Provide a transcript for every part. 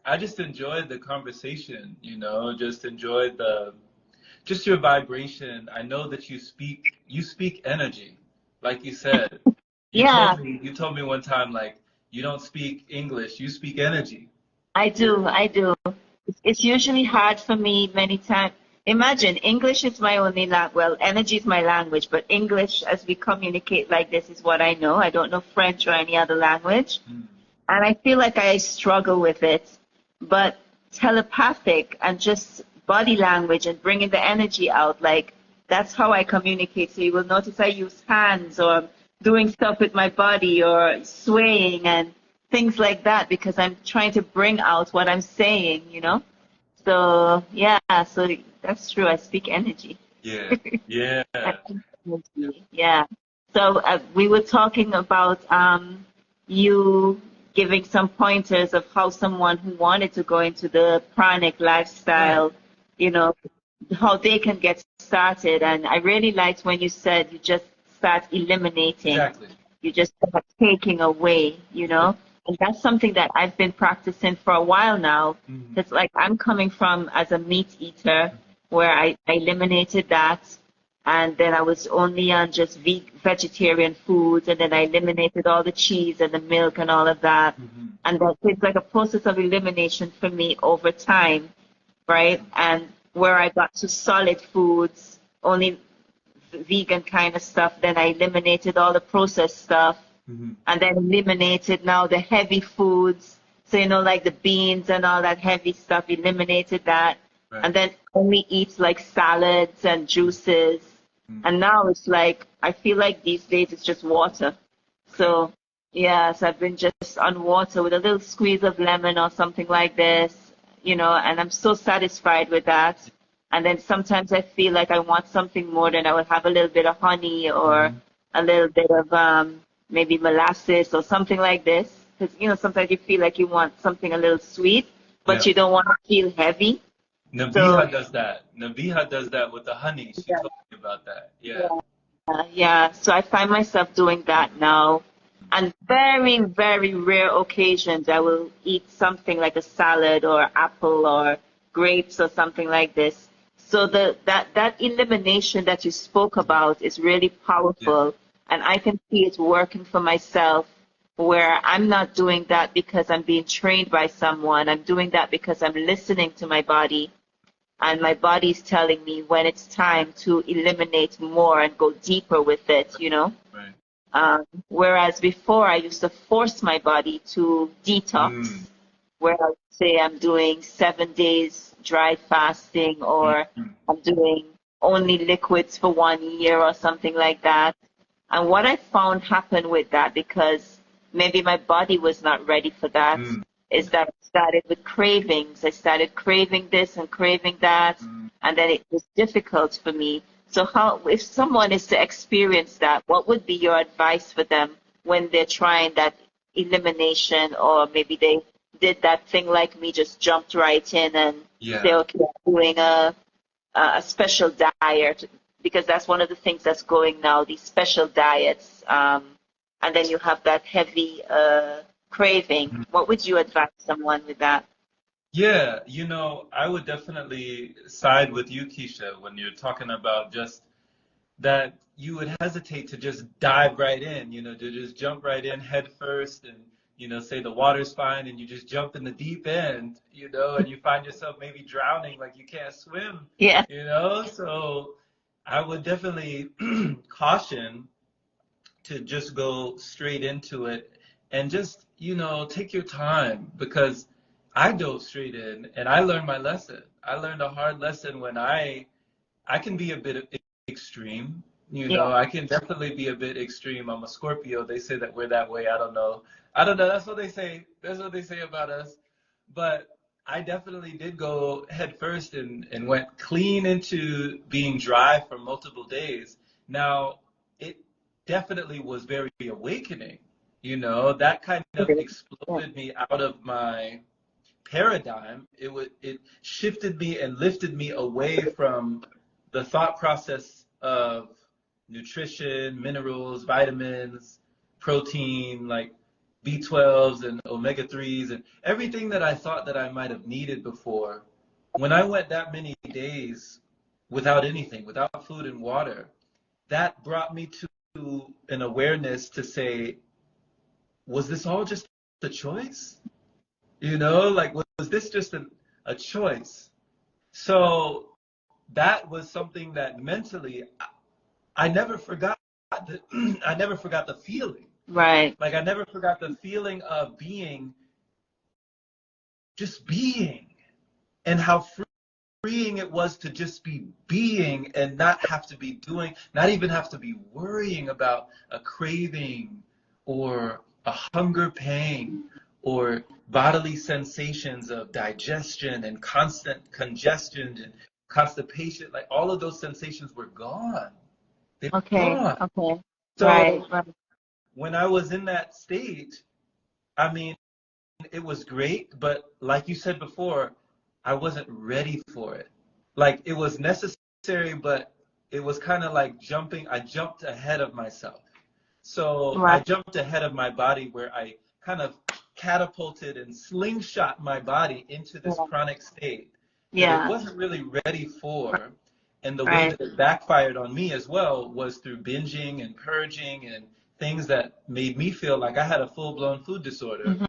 I just enjoyed the conversation, you know, just enjoyed just your vibration. I know that you speak energy. Like you said, Yeah, you told me one time like you don't speak English, you speak energy. I do. I do. It's usually hard for me many times. Imagine English is my only language. Well, energy is my language, but English, as we communicate like this, is what I know. I don't know French or any other language. Mm. And I feel like I struggle with it. But telepathic and just body language and bringing the energy out, like that's how I communicate. So you will notice I use hands or doing stuff with my body or swaying and things like that because I'm trying to bring out what I'm saying, you know? So yeah, so that's true. I speak energy. Yeah. Yeah. I speak energy. Yeah. So we were talking about you giving some pointers of how someone who wanted to go into the pranic Right. lifestyle, you know, how they can get started. And I really liked when you said you just start eliminating, Exactly. you just start taking away, you Yeah. know. And that's something that I've been practicing for a while now. Mhm. It's like I'm coming from as a meat eater where I eliminated that and then I was only on just vegetarian foods, and then I eliminated all the cheese and the milk and all of that. Mhm. And that it's like a process of elimination for me over time, right? And where I got to solid foods, only vegan kind of stuff, then I eliminated all the processed stuff, Mhm. and then eliminated now the heavy foods. So, you know, like the beans and all that heavy stuff, eliminated that. Right. And then only eat like salads and juices. Mhm. And now it's like, I feel like these days it's just water. Okay. So, yeah, so I've been just on water with a little squeeze of lemon or something like this, you know, and I'm so satisfied with that. And then sometimes I feel like I want something more, then I will have a little bit of honey or Mhm. a little bit of maybe molasses or something like this. Because, you know, sometimes you feel like you want something a little sweet, but Yeah. you don't want to feel heavy. So, Nabiha does that. Nabiha does that with the honey. She yeah, told me about that. Yeah. yeah, yeah. So I find myself doing that now. And very, very rare occasions, I will eat something like a salad or apple or grapes or something like this. So that elimination that you spoke about is really Yeah. powerful, and I can see it working for myself. Where I'm not doing that because I'm being trained by someone. I'm doing that because I'm listening to my body, and my body's telling me when it's time to eliminate more and go deeper with it. You know. Right. Whereas before I used to force my body to detox, Mm. where I would say I'm doing 7 days dry fasting or Mhm. I'm doing only liquids for 1 year or something like that. And what I found happened with that, because maybe my body was not ready for that, Mm. is that I started with cravings. I started craving this and craving that, Mm. and then it was difficult for me. So how, if someone is to experience that, what would be your advice for them when they're trying that elimination, or maybe they did that thing like me, just jumped right in and say, Yeah. okay, I'm doing a special diet, because that's one of the things that's going now, these special diets. And then you have that heavy craving. What would you advise someone with that? Yeah, you know, I would definitely side with you, Keisha, when you're talking about just that you would hesitate to just dive right in, you know, to just jump right in head first and, you know, say the water's fine and you just jump in the deep end, you know, and you find yourself maybe drowning like you can't swim, Yeah. you know? So I would definitely caution to just go straight into it and just, you know, take your time because I dove straight in and I learned my lesson. I learned a hard lesson when I can be a bit extreme. You Yeah. know, I can definitely be a bit extreme. I'm a Scorpio. They say that we're that way. I don't know. I don't know. That's what they say. That's what they say about us. But I definitely did go head first and went clean into being dry for multiple days. Now, it definitely was very awakening. You know, that kind of Yeah. exploded me out of my paradigm. It shifted me and lifted me away from the thought process of nutrition, minerals, vitamins, protein, like B12s and omega-3s and everything that I thought that I might have needed before. When I went that many days without anything, without food and water, that brought me to an awareness to say, was this all just a choice? You know, like, was this just a choice? So that was something that mentally I never forgot the, I never forgot the feeling. Right. Like I never forgot the feeling of just being, and how freeing it was to just be being and not have to be doing, not even have to be worrying about a craving or a hunger pang or bodily sensations of digestion and constant congestion and constipation. Like all of those sensations were gone. They were Okay. gone. Okay. Right. So Right. when I was in that state, I mean, it was great, but like you said before, I wasn't ready for it. Like it was necessary, but it was kind of like jumping. I jumped ahead of myself. So I Right. jumped ahead of my body where I kind of catapulted and slingshot my body into this Yeah. chronic state that it Yeah. wasn't really ready for. And the way Right. that it backfired on me as well was through binging and purging and things that made me feel like I had a full-blown food disorder. Mm-hmm.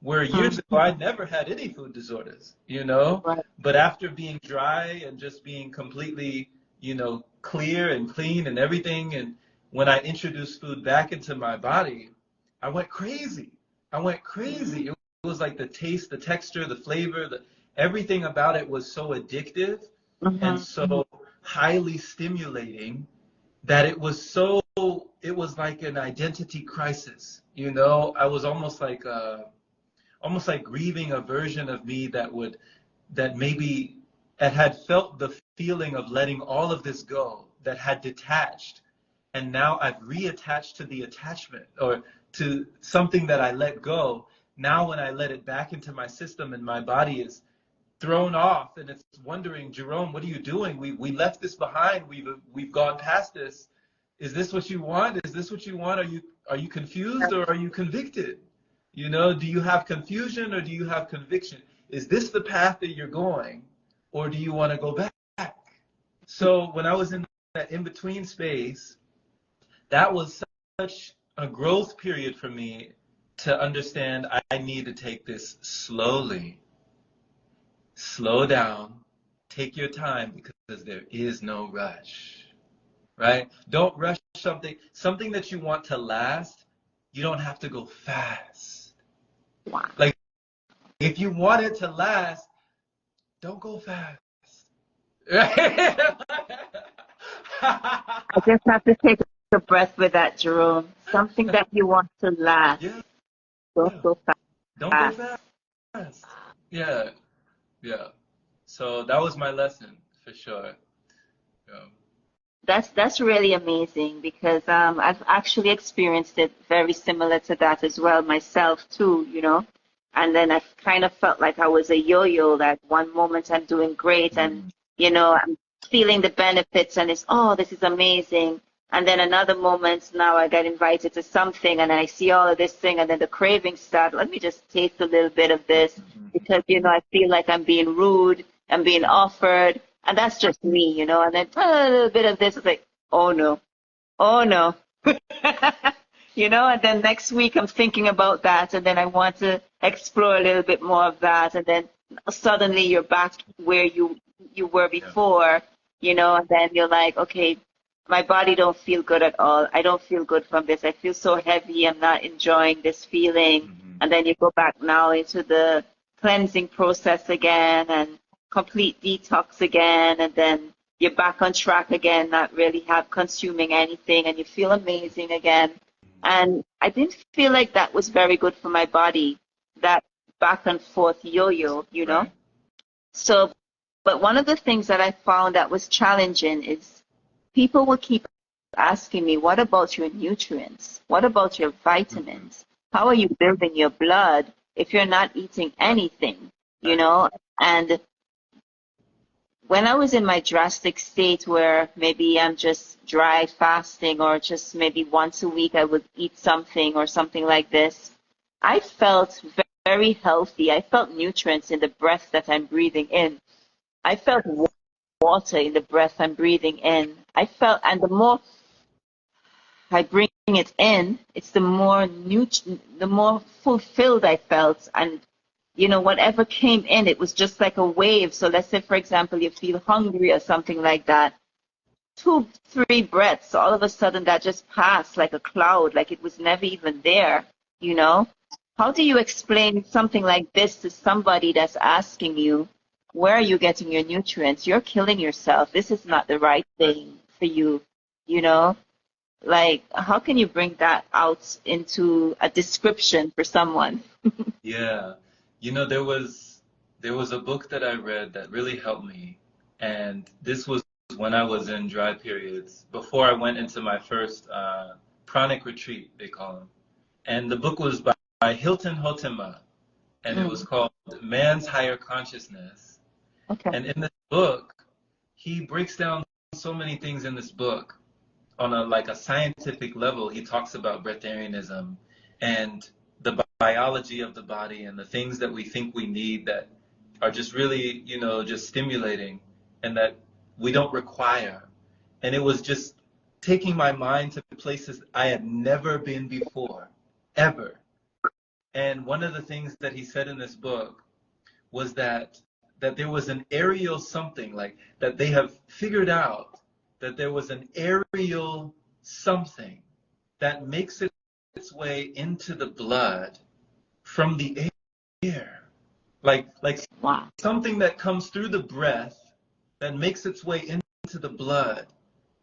Where years ago I never had any food disorders, you know? Right. But after being dry and just being completely, clear and clean and everything, and when I introduced food back into my body, I went crazy. I went crazy. It was like the taste, the texture, the flavor, everything about it was so addictive and Mm-hmm. so highly stimulating that it was like an identity crisis. I was almost like grieving a version of me that maybe had felt the feeling of letting all of this go, that had detached, and now I've reattached to the attachment or to something that I let go. Now when I let it back into my system and my body is thrown off and it's wondering, Jerome, what are you doing? We left this behind. We've gone past this. Is this what you want? Is this what you want? Are you confused or are you convicted? Do you have confusion or do you have conviction? Is this the path that you're going, or do you want to go back? So when I was in that in-between space, that was such a growth period for me to understand I need to take this slowly. Slow down, take your time because there is no rush, right? Don't rush something that you want to last. You don't have to go fast. Wow. Like if you want it to last, don't go fast. I just have to take a breath with that, Jerome. Something that you want to last. Yeah, Don't go don't go fast. fast. Yeah, yeah. So that was my lesson for sure. Yeah. That's really amazing because I've actually experienced it very similar to that as well myself too. And then I kind of felt like I was a yo-yo. That one moment I'm doing great and Mm. I'm feeling the benefits and this is amazing. And then another moment now I get invited to something and then I see all of this thing and then the cravings start. Let me just taste a little bit of this because I feel like I'm being rude, I'm being offered. And that's just me. And then a little bit of this is like, oh no, oh no. And then next week I'm thinking about that and then I want to explore a little bit more of that. And then suddenly you're back where you were before, and then you're like, okay, my body don't feel good at all. I don't feel good from this. I feel so heavy. I'm not enjoying this feeling. Mm-hmm. And then you go back now into the cleansing process again and complete detox again, and then you're back on track again, not really have consuming anything, and you feel amazing again. And I didn't feel like that was very good for my body, that back and forth yo-yo. Right. So, but one of the things that I found that was challenging is people will keep asking me, what about your nutrients? What about your Mm-hmm. vitamins? How are you building your blood if you're not eating anything? Right. And when I was in my drastic state where maybe I'm just dry fasting or just maybe once a week I would eat something or something like this, I felt very healthy. I felt nutrients in the breath that I'm breathing in. I felt water in the breath I'm breathing in. I felt, and the more I bring it in, it's the more fulfilled I felt. And, whatever came in, it was just like a wave. So let's say, for example, you feel hungry or something like that. 2, 3 breaths, all of a sudden that just passed like a cloud, like it was never even there, you know? How do you explain something like this to somebody that's asking you, where are you getting your nutrients? You're killing yourself. This is not the right thing for you, you know? Like, how can you bring that out into a description for someone? Yeah. There was a book that I read that really helped me, and this was when I was in dry periods, before I went into my first pranic retreat, they call them. And the book was by Hilton Hotema, and it was Mm, called Man's Higher Consciousness. okay. And in this book, he breaks down so many things in this book on a scientific level. He talks about breatharianism and the biology of the body and the things that we think we need that are just really, just stimulating and that we don't require. And it was just taking my mind to places I had never been before, ever. And one of the things that he said in this book was that there was an aerial something, like that they have figured out that there was an aerial something that makes its way into the blood from the air, like Wow. something that comes through the breath that makes its way into the blood,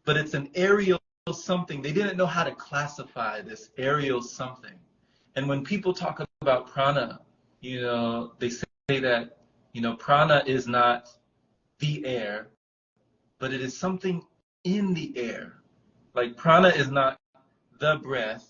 but it's an aerial something. They didn't know how to classify this aerial something. And when people talk about prana, they say that, prana is not the air, but it is something in the air. Like prana is not the breath,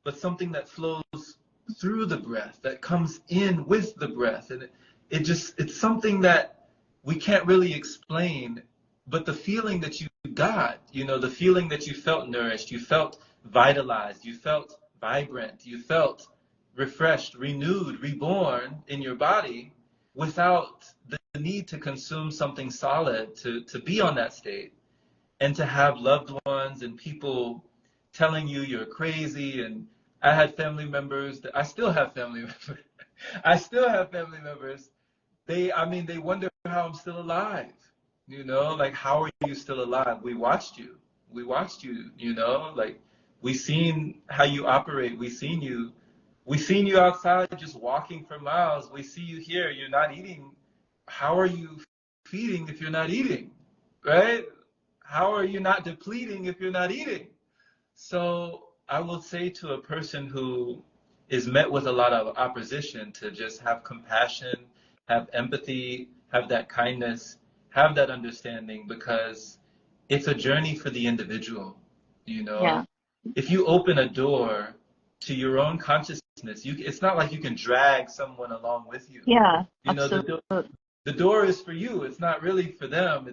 but something that flows through the breath, that comes in with the breath. And it's something that we can't really explain, but the feeling that you got, the feeling that you felt nourished, you felt vitalized, you felt vibrant, you felt refreshed, renewed, reborn in your body without the need to consume something solid to be on that state, and to have loved ones and people telling you you're crazy. And I had family members that I still have family members. I still have family members. They wonder how I'm still alive. Like, how are you still alive? We watched you. We watched you, like we seen how you operate. We seen you outside just walking for miles. We see you here. You're not eating. How are you feeding if you're not eating? Right? How are you not depleting if you're not eating? So I will say to a person who is met with a lot of opposition to just have compassion, have empathy, have that kindness, have that understanding, because it's a journey for the individual. You Yeah. know, if you open a door to your own consciousness, it's not like you can drag someone along with you. Yeah, You know, the absolutely. door, the door is for you. It's not really for them.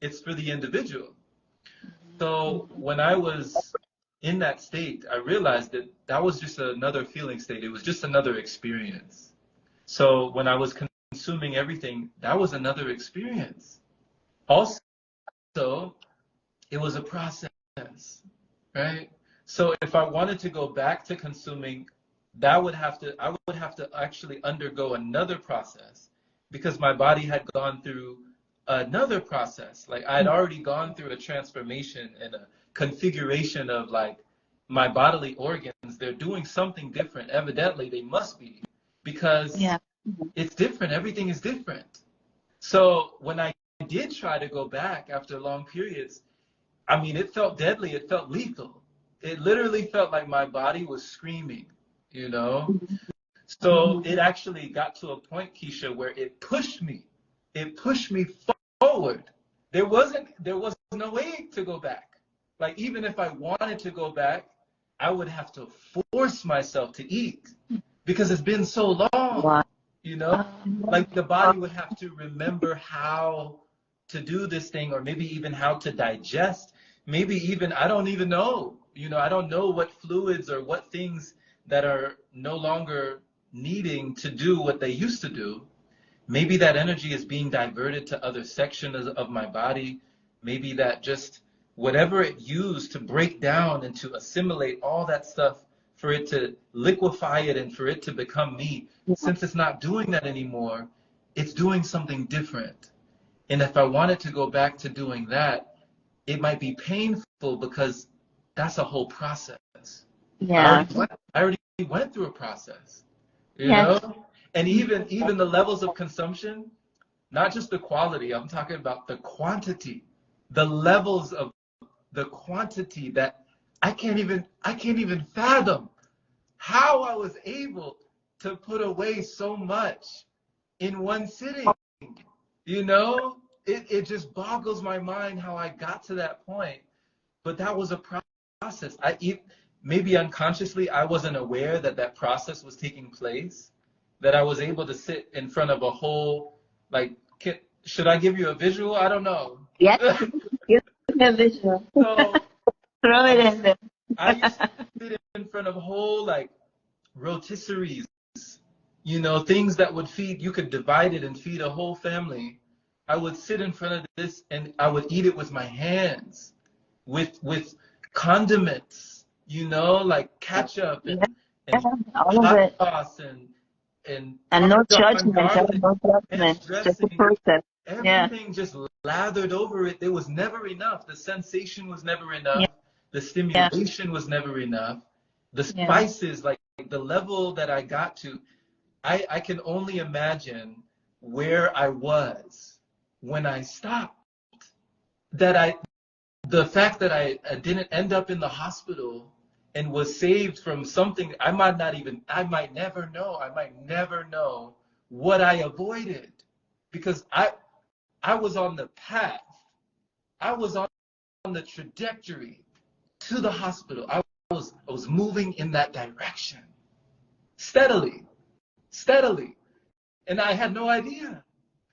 It's for the individual. So when I was in that state, I realized that that was just another feeling state. It was just another experience. So when I was consuming everything, that was another experience. Also, it was a process, right? So if I wanted to go back to consuming, I would have to actually undergo another process, because my body had gone through another process. Like I had already gone through a transformation and a configuration of like my bodily organs. They're doing something different. Evidently, they must be, because Yeah. Mhm. it's different. Everything is different. So when I did try to go back after long periods, it felt deadly. It felt lethal. It literally felt like my body was screaming. So it actually got to a point, Keisha, where it pushed me. It pushed me forward. There was no way to go back. Like even if I wanted to go back, I would have to force myself to eat, because it's been so long, Wow. you know? Like the body would have to remember how to do this thing, or maybe even how to digest. Maybe even, I don't even know. I don't know what fluids or what things that are no longer needing to do what they used to do. Maybe that energy is being diverted to other sections of my body. Maybe that just whatever it used to break down and to assimilate all that stuff, for it to liquefy it and for it to become me, since it's not doing that anymore, it's doing something different. And if I wanted to go back to doing that, it might be painful because that's a whole process. Yeah. I already went through a process, you Yes. know? And even the levels of consumption, not just the quality, I'm talking about the quantity, the levels of the quantity that I can't even fathom how I was able to put away so much in one sitting. You know, it just boggles my mind how I got to that point. But that was a process. Maybe unconsciously I wasn't aware that that process was taking place, that I was able to sit in front of a whole, like, should I give you a visual? I don't know. Yes. Give me a visual. So Throw it in there. I used to sit in front of whole, like, rotisseries, you know, things that would feed, you could divide it and feed a whole family. I would sit in front of this and I would eat it with my hands, with condiments, you know, like ketchup Yeah, and all of hot it. sauce and And no Parmesan judgment, garlic, no ranch judgment, just the dressing, process. Yeah, everything just lathered over it. There was never enough. The sensation was never yeah, enough. The yeah, stimulation was never enough. The yeah. spices, like the level that I got to, I can only imagine where I was when I stopped. That the fact that I didn't end up in the hospital and was saved from something I might never know. I might never know what I avoided because I was on the path. I was on the trajectory to the hospital. I was moving in that direction steadily, steadily, and I had no idea.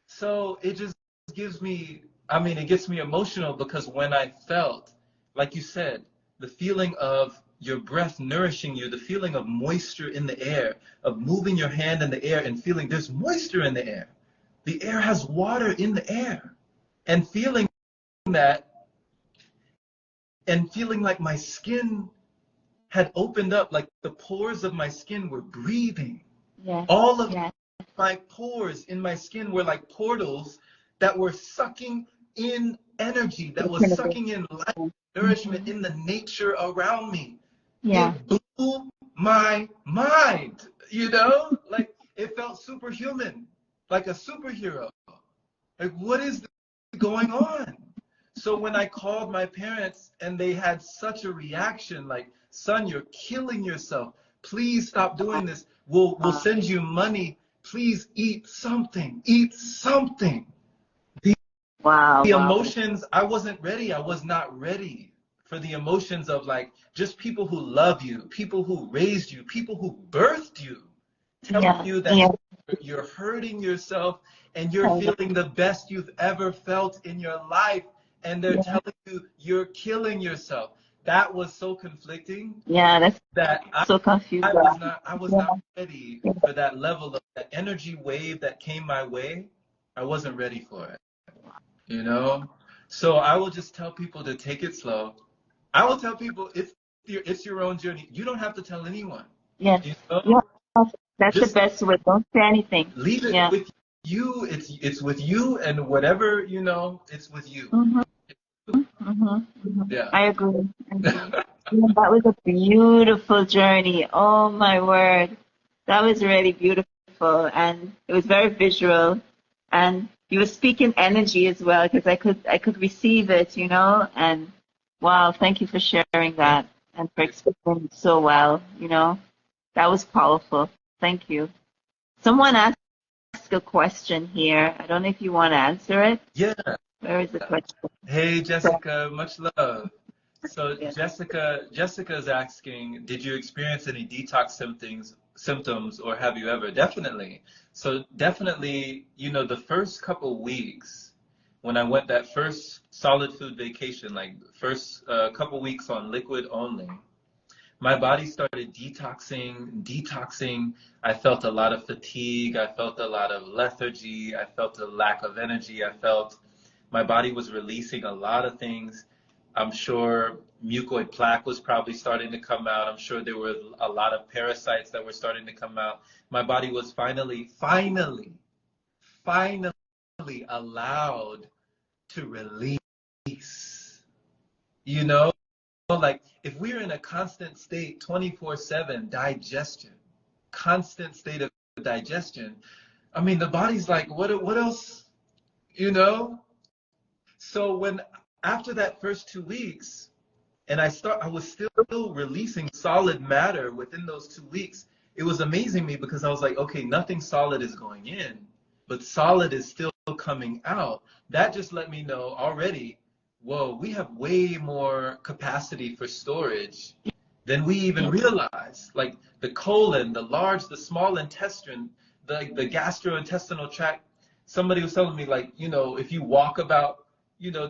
So it just gives me, I mean, it gets me emotional because when I felt, like you said, the feeling of your breath nourishing you, the feeling of moisture in the air, of moving your hand in the air and feeling there's moisture in the air. The air has water in the air. And feeling that and feeling like my skin had opened up, like the pores of my skin were breathing. Yes, All of yes. my pores in my skin were like portals that were sucking in energy, that was sucking in life, nourishment in the nature around me. Yeah. It blew my mind, you know? Like it felt superhuman, like a superhero. Like what is going on? So when I called my parents and they had such a reaction, like, son, you're killing yourself. Please stop doing this. We'll send you money. Please eat something. Eat something. The, Wow, the wow. emotions, I wasn't ready. I was not ready for the emotions of like just people who love you, people who raised you, people who birthed you, telling Yeah, you that yeah. you're hurting yourself and you're feeling the best you've ever felt in your life, and they're Yeah, telling you you're killing yourself. That was so conflicting yeah, that's that so confusing. I was Yeah, not ready yeah. for that level of that energy wave that came my way. I wasn't ready for it, you know? So I will just tell people to take it slow. I will tell people it's your own journey. You don't have to tell anyone. Yes. You know? Yeah. That's the Just best way. Don't say anything. leave it Yeah. with you. It's with you, and whatever you know, it's with you. Mm-hmm. Mm-hmm. Yeah. I agree. I agree. Yeah, that was a beautiful journey. Oh my word. That was really beautiful and it was very visual and you were speaking energy as well because I could receive it, and wow, thank you for sharing Thank that and for explaining it so well, That was powerful. Thank you. Someone asked a question here. I don't know if you want to answer it. you. Yeah. Where is the question? Hey, So, Jessica, much love. So yeah. Jessica is asking, did you experience any detox symptoms, or have you ever? Definitely. So definitely, the first couple weeks when I went that first solid food vacation, like first couple weeks on liquid only, my body started detoxing. I felt a lot of fatigue. I felt a lot of lethargy. I felt a lack of energy. I felt my body was releasing a lot of things. I'm sure mucoid plaque was probably starting to come out. I'm sure there were a lot of parasites that were starting to come out. My body was finally allowed to release. You know, like if we're in a constant state 24/7 digestion, constant state of digestion, I mean, the body's like, what else, you know? So when after that first 2 weeks, and I was still releasing solid matter within those 2 weeks. It was amazing me because I was like, okay, nothing solid is going in, but solid is still coming out. That just let me know already, whoa, we have way more capacity for storage than we even realize. Like the colon, the small intestine, the gastrointestinal tract. Somebody was telling me, like, if you walk about,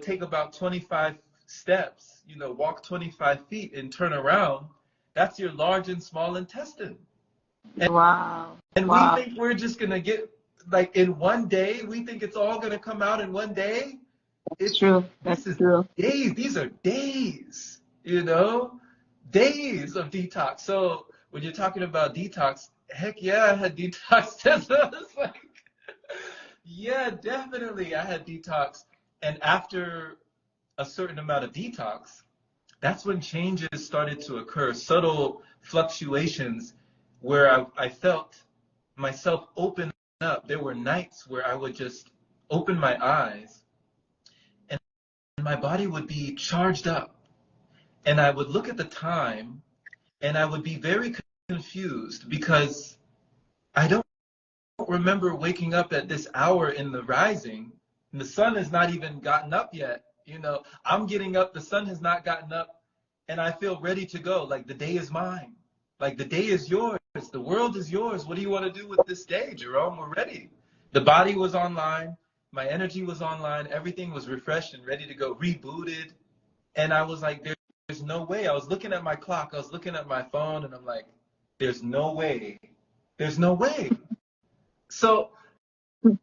take about 25 steps, walk 25 feet and turn around, that's your large and small intestine. Wow. And we Wow. think we're just going to get, like, in one day, we think it's all going to come out in one day. That's true. This is True. days. These are days, days of detox. So when you're talking about detox, heck yeah, I had detox tests. I was like, yeah, definitely, I had detox. And after a certain amount of detox, that's when changes started to occur, subtle fluctuations where I felt myself open up. There were nights where I would just open my eyes and my body would be charged up. And I would look at the time and I would be very confused because I don't remember waking up at this hour in the rising and the sun has not even gotten up yet. I'm getting up, the sun has not gotten up, and I feel ready to go. Like, the day is mine. Like, the day is yours. The world is yours. What do you want to do with this day, Jerome? We're ready. The body was online. My energy was online. Everything was refreshed and ready to go, rebooted. And I was like, there's no way. I was looking at my clock. I was looking at my phone, and I'm like, there's no way. There's no way. So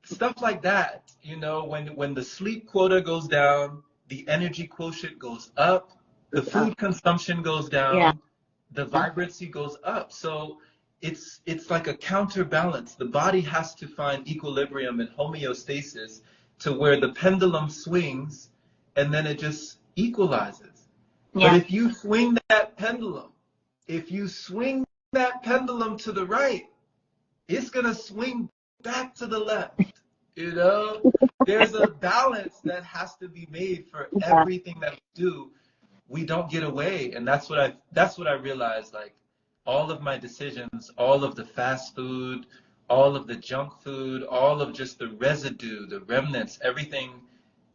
stuff like that, when the sleep quota goes down, the energy quotient goes up, the food consumption goes down, the vibrancy goes up. So it's like a counterbalance. The body has to find equilibrium and homeostasis to where the pendulum swings and then it just equalizes. But if you swing that pendulum, to the right, it's going to swing back to the left. There's a balance that has to be made for everything that we do. We don't get away, and that's what I realized. Like, all of my decisions, all of the fast food, all of the junk food, all of just the residue, the remnants, everything.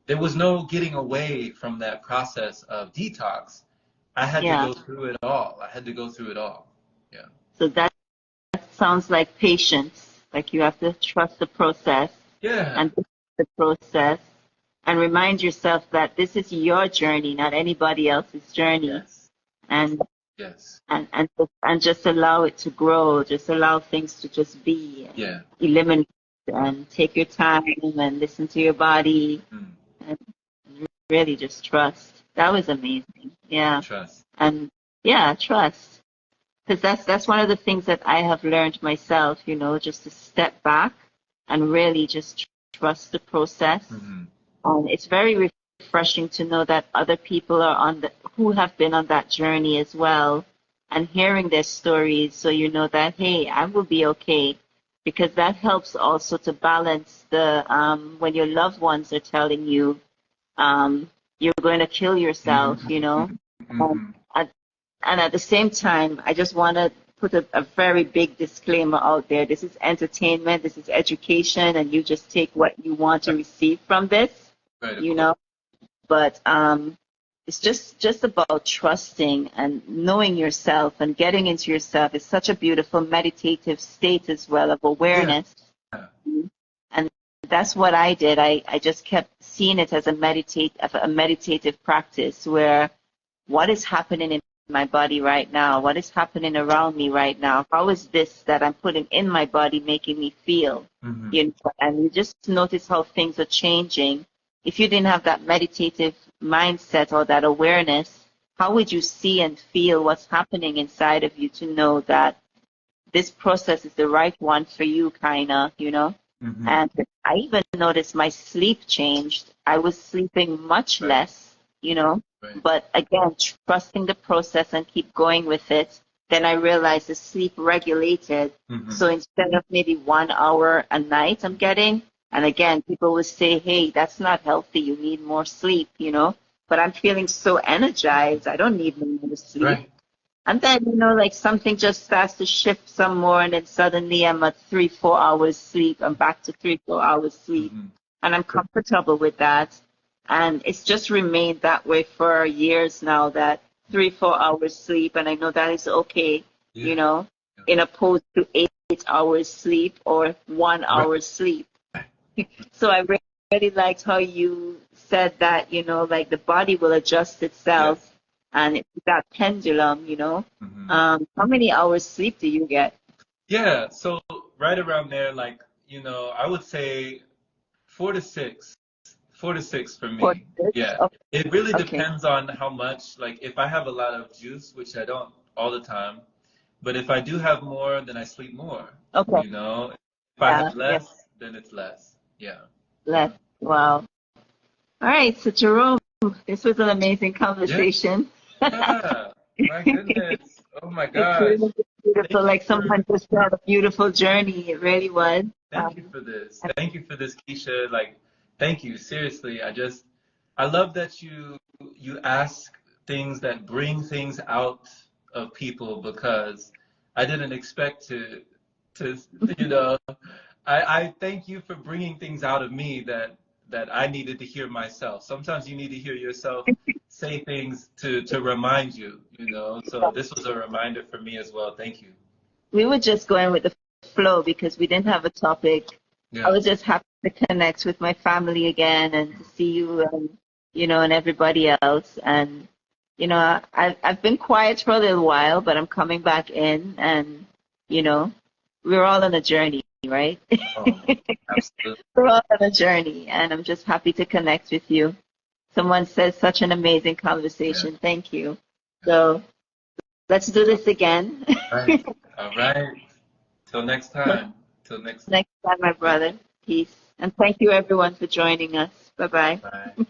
There was no getting away from that process of detox. I had to go through it all. Yeah. So that sounds like patience. Like, you have to trust the process. Yeah. And the process, and remind yourself that this is your journey, not anybody else's journey. Yes. And yes. And just allow it to grow. Just allow things to just be. Yeah. Eliminate and take your time and listen to your body and really just trust. That was amazing. Yeah. Trust. And trust. Because that's one of the things that I have learned myself, just to step back and really just trust the process. It's very refreshing to know that other people are who have been on that journey as well, and hearing their stories, so you know that, hey, I will be okay, because that helps also to balance the when your loved ones are telling you you're going to kill yourself, and at the same time, I just want to put a very big disclaimer out there. This is entertainment, this is education, and you just take what you want to receive from this, But it's just about trusting and knowing yourself and getting into yourself. It's such a beautiful meditative state as well of awareness. Yeah. And that's what I did. I just kept seeing it as a meditative practice where what is happening in my body right now? What is happening around me right now? How is this that I'm putting in my body making me feel? Mm-hmm. You know, and you just notice how things are changing. If you didn't have that meditative mindset or that awareness, how would you see and feel what's happening inside of you to know that this process is the right one for you, kind of, you know? Mm-hmm. And I even noticed my sleep changed. I was sleeping much Right. less, you know, Right. but again, trusting the process and keep going with it. Then I realized the sleep regulated. Mm-hmm. So instead of maybe 1 hour a night I'm getting, and again, people would say, hey, that's not healthy. You need more sleep, you know, but I'm feeling so energized. I don't need more sleep. Right. And then, you know, like something just starts to shift some more, and then suddenly I'm at 3-4 hours sleep. I'm back to 3-4 hours sleep, Mm-hmm. and I'm comfortable with that. And it's just remained that way for years now, that 3-4 hours sleep, and I know that is okay, Yeah. you know, in opposed to 8 hours sleep or 1 hour Right. sleep. So I really liked how you said that, you know, like the body will adjust itself. Yes. And it's that pendulum, you know. Mm-hmm. How many hours sleep do you get? Yeah. So right around there, like, you know, I would say 4 to 6. 4 to 6 for Four, me. 6? Yeah. Okay. It really Okay. depends on how much, like if I have a lot of juice, which I don't all the time, but if I do have more, then I sleep more. Okay. You know, if I Yeah. have Yeah. less, then it's less. Yeah. Less. Wow. All right. So Jerome, this was an amazing Yeah. conversation. Yeah. My goodness. Oh my It's gosh. really beautiful. Thank you Like for someone just had a beautiful journey. It really was. thank you for this. Thank you for this, Keisha. Like, thank you. Seriously. I love that you ask things that bring things out of people because I didn't expect to you know I thank you for bringing things out of me that I needed to hear myself. Sometimes you need to hear yourself say things to remind you, you know. So this was a reminder for me as well. Thank you. We were just going with the flow because we didn't have a topic. I Yeah. was just happy to connect with my family again and to see you and, you know, and everybody else. And, you know, I've been quiet for a little while, but I'm coming back in and, you know, we're all on a journey, right? Oh, absolutely. We're all on a journey, and I'm just happy to connect with you. Someone says such an amazing Yeah. conversation. Thank you. Yeah. So let's do this again. Right. All right. Till next time. Till next Next time, my time. brother. Peace. And thank you, everyone, for joining us. Bye bye. Bye.